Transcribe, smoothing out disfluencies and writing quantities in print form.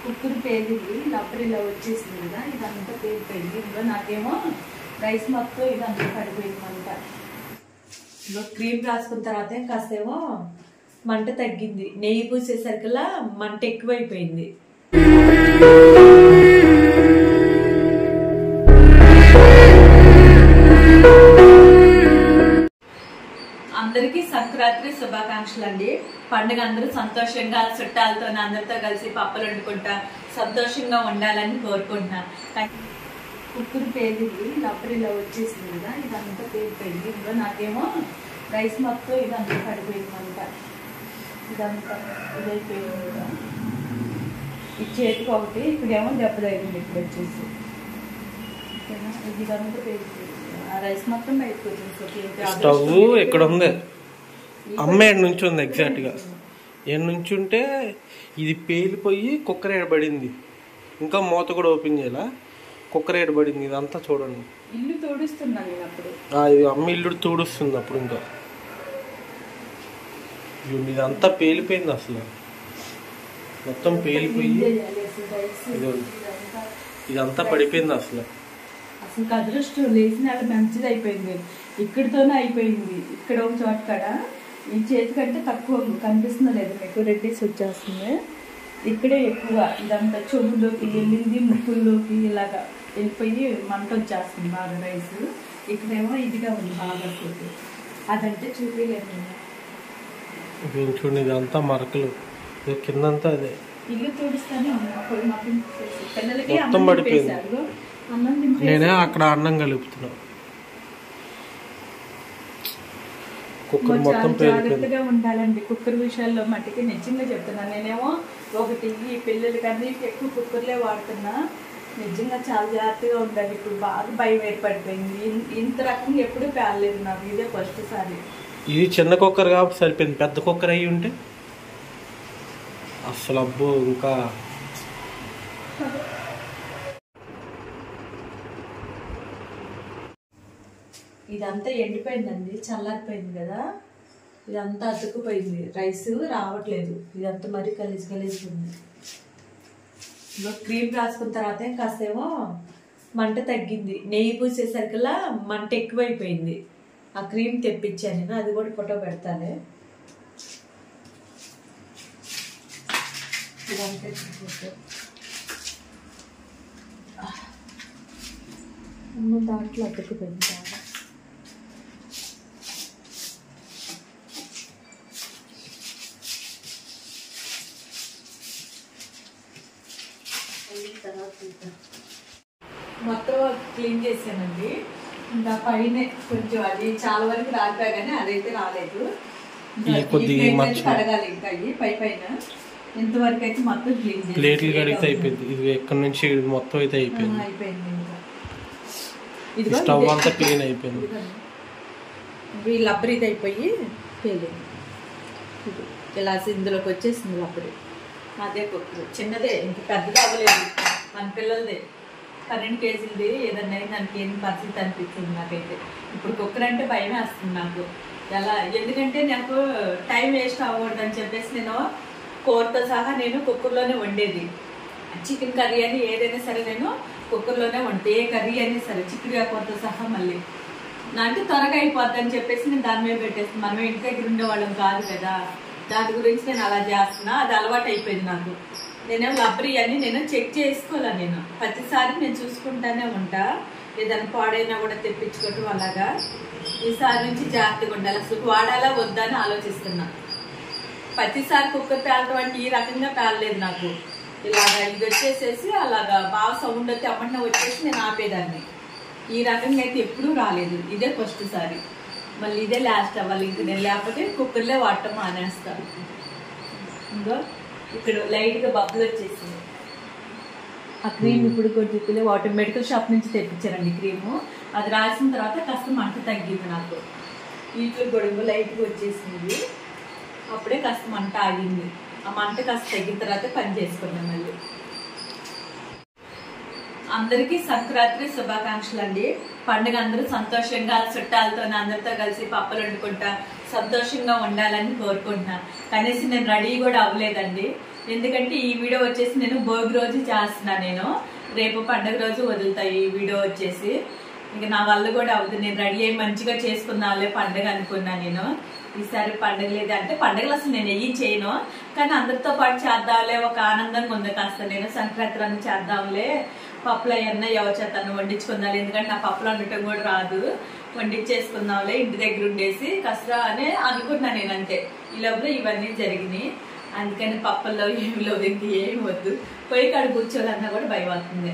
Cooker పేలింది, అప్పుడు ఇలా వచ్చేసింది కదా, ఇదంతా పేలిపోయింది. ఇందులో నాకేమో రైస్ మొత్తం ఇదంతా పడిపోయింది మంట. ఇందులో క్రీమ్ రాసుకున్న తర్వాత కాసేమో మంట తగ్గింది. నెయ్యి పూసేసరికల్లా మంట ఎక్కువైపోయింది. అందరికీ సంక్రాంతి శుభాకాంక్షలు అండి. పండుగ అందరూ సంతోషంగా చుట్టాలతో అందరితో కలిసి పప్పలు వండుకుంటా సంతోషంగా ఉండాలని కోరుకుంటున్నా. కుక్కర్ పేలింది, అప్పుడు ఇలా వచ్చేసింది కదా, ఇదంతా పేలిపోయింది. ఇందులో నాకేమో రైస్ మొత్తం ఇదంతా పడిపోయింది మంట. ఇదంతా ఇదైపోయింది కదా, ఈ చేతికి ఒకటి, ఇప్పుడేమో దెబ్బ తగిలింది. ఇప్పుడు వచ్చేసి ఇదంతా పేలిపోయింది. ఆ రైస్ మొత్తం బయటకు వచ్చేసి స్టవ్ ఎక్కడ ఉంది, అమ్మ ఏడు నుంచి ఉంది ఎగ్జాక్ట్ గా. ఏడు నుంచి ఉంటే ఇది పేలిపోయి కుక్కర్ ఏడబడింది. ఇంకా మూత కూడా ఓపెన్ చేయాల, కుక్కర్ ఏడబడింది. ఇదంతా చూడండి, ఇల్లు తోడుస్తున్నాను నేను అప్పుడు. ఇది అమ్మ ఇల్లు తోడుస్తుంది అప్పుడు. ఇంకా ఇదంతా పేలిపోయింది, అసలు మొత్తం పేలిపోయి ఇదంతా పడిపోయింది. అసలు అసలు అదృష్టం లేచిన మంచిది అయిపోయింది. ఇక్కడితోనే అయిపోయింది. ఇక్కడ ఒక చోట కాడ ఈ చేతి కంటే తక్కువ కనిపిస్తుంది లేదు మీకు, రెడ్డిస్ వచ్చేస్తుంది. ఇక్కడే ఎక్కువ ఇదంతా చెవుల్లోకి వెళ్ళింది, ముక్కుల్లోకి ఇలాగా వెళ్ళిపోయి మంట వచ్చేస్తుంది బాగా రైస్. ఇక్కడేమో ఇదిగా ఉంది బాగా ఫుడ్, అదంటే చూపించలేదు. చూడండి ఇదంతా మరకలు, కిందంతా అదే. ఇల్లు తుడుస్తానే పిల్లలకి మొత్తం పడిపోయింది. నేనే అక్కడ అన్నం కలుపుతున్నా. కుక్కర్ మొత్తం జాగ్రత్తగా ఉండాలండి కుక్కర్ విషయాల్లో మట్టికి. నిజంగా చెప్తున్నా, నేనేమో ఒకటి ఈ పిల్లలకి అన్నిటికీ ఎక్కువ కుక్కర్లే వాడుతున్నా. నిజంగా చాలా జాగ్రత్తగా ఉండాలి. ఇప్పుడు బాగా భయం ఏర్పడిపోయింది. ఇంత రకంగా ఎప్పుడు పేలలేదు నాకు, ఇదే ఫస్ట్ సారి. ఇది చిన్న కుక్కర్ కాబట్టి సరిపోయింది. పెద్ద కుక్కర్ అయ్యి ఉంటే అసలు అబ్బో. ఇంకా ఇదంతా ఎండిపోయిందండి, చల్లారిపోయింది కదా, ఇదంతా అతుక్కుపోయింది. రైస్ రావట్లేదు, ఇదంతా మరీ కలిసి ఉంది. క్రీమ్ రాసుకున్న తర్వాత కాసేమో మంట తగ్గింది. నెయ్యి పూసేసరికల్లా మంట ఎక్కువైపోయింది. ఆ క్రీమ్ తెప్పించాను నేను, అది కూడా ఫోటో పెడతాను. దాంట్లో అతుక్కుపోయింది బాగా. మొత్తం క్లీన్ చేసానండి. ఇంకా పైన కొంచెం అది చాలా వరకు రాలిపోయా, కానీ అదైతే రాలేదు. కడగాలి ఇంకా పై పైన. ఇంతవరకు అయితే మొత్తం క్లీన్ చేసి ప్లేట్లు కడిగితే అయిపోయింది. ఇది ఎక్కడి నుంచి మొత్తం అయితే అయిపోయింది. ఇంకా స్టవ్ అంతా క్లీన్ అయిపోయింది. లబ్బరి ఇది అయిపోయి పేలింది. ఇలా ఇందులోకి వచ్చేసింది లబ్బరి. అదే కుక్కర్ చిన్నదే, ఇంక పెద్దగా అవ్వలేదు. మన పిల్లలదే 12 కేజీలది. ఏదన్నా దానికి ఏం పరిస్థితి అనిపించింది నాకైతే. ఇప్పుడు కుక్కర్ అంటే భయం వేస్తుంది నాకు. ఎలా, ఎందుకంటే నాకు టైం వేస్ట్ అవ్వకూడదు అని చెప్పేసి నేను కూరతో సహా నేను కుక్కర్లోనే వండేది. చికెన్ కర్రీ అని ఏదైనా సరే నేను కుక్కర్లోనే వండుతాను. ఏ కర్రీ అయినా సరే చిక్కుడుగా కూరతో సహా. మళ్ళీ నా అంటే త్వరగా అయిపోద్ది అని చెప్పేసి నేను దాని మీద పెట్టేస్తాను. మనం ఇంటి దగ్గర ఉండేవాళ్ళం కాదు కదా, దాని గురించి నేను అలా చేస్తున్నా. అది అలవాటు అయిపోయింది నాకు. నేనేమో లబ్బరి అని నేను చెక్ చేసుకోవాలా. నేను ప్రతిసారి నేను చూసుకుంటానే ఉంటా. ఏదైనా పాడైనా కూడా తెప్పించుకోవటం అలాగా. ఈసారి నుంచి జాగ్రత్తగా ఉండాలి. అసలు వాడాలా వద్దా అని ఆలోచిస్తున్నా. ప్రతిసారి కుక్కర్ పేలటం అంటే ఈ రకంగా పేలలేదు నాకు. ఇలాగా ఇది వచ్చేసేసి అలాగా బాగా సౌండ్ అయితే అమ్మన్న వచ్చేసి నేను ఆపేదాన్ని. ఈ రకంగా అయితే ఎప్పుడూ రాలేదు. ఇదే ఫస్ట్ సారి. మళ్ళీ ఇదే లాస్ట్ అవ్వాలి. ఇంక నేను లేకపోతే కుక్కర్లే వాడటం మానేస్తాను. ఇంకో ఇక్కడ లైట్గా బబ్బులు వచ్చేసింది. ఆ క్రీమ్ ఇప్పుడు కొంచెం వాటర్ మెడికల్ షాప్ నుంచి తెప్పించారండి క్రీము. అది రాసిన తర్వాత కాస్త మంట తగ్గింది నాకు. వీటిలో గొడుగు లైట్గా వచ్చేసింది. అప్పుడే కాస్త మంట ఆగింది. ఆ మంట కాస్త తగ్గిన తర్వాత పని చేసుకున్నాం మళ్ళీ. అందరికీ సంక్రాంతి శుభాకాంక్షలు అండి. పండుగ అందరూ సంతోషంగా చుట్టాలతో అందరితో కలిసి పప్పలు వండుకుంటా సంతోషంగా ఉండాలని కోరుకుంటున్నా. కనీసం నేను రెడీ కూడా అవ్వలేదండి. ఎందుకంటే ఈ వీడియో వచ్చేసి నేను భోగి రోజు చేస్తున్నా, నేను రేపు పండుగ రోజు వదులుతా ఈ వీడియో వచ్చేసి. ఇంకా నా వల్ల కూడా అవుతుంది, నేను రెడీ అయ్యి మంచిగా చేసుకున్నాలే పండుగ అనుకున్నా నేను. ఈసారి పండుగ లేదు అంటే పండుగలు అసలు నేను ఏం చేయను, కానీ అందరితో పాటు చేద్దాంలే ఒక ఆనందంగా ఉంది. కాస్త నేను సంక్రాంతి అన్న చేద్దాంలే, పప్పులు అవన్నీ ఎవరి చేతను వండించుకుందాం, ఎందుకంటే నా పప్పులు వండటం కూడా రాదు, వండించేసుకుందాంలే ఇంటి దగ్గర ఉండేసి కాస్త అని అనుకున్నా నేను. అంతే ఈ లోపల ఇవన్నీ జరిగినాయి. అందుకని పప్పుల్లో ఏమిలో ఏమి వద్దు, పొయ్యి కాడ కూర్చోవాలన్నా కూడా భయం అవుతుంది.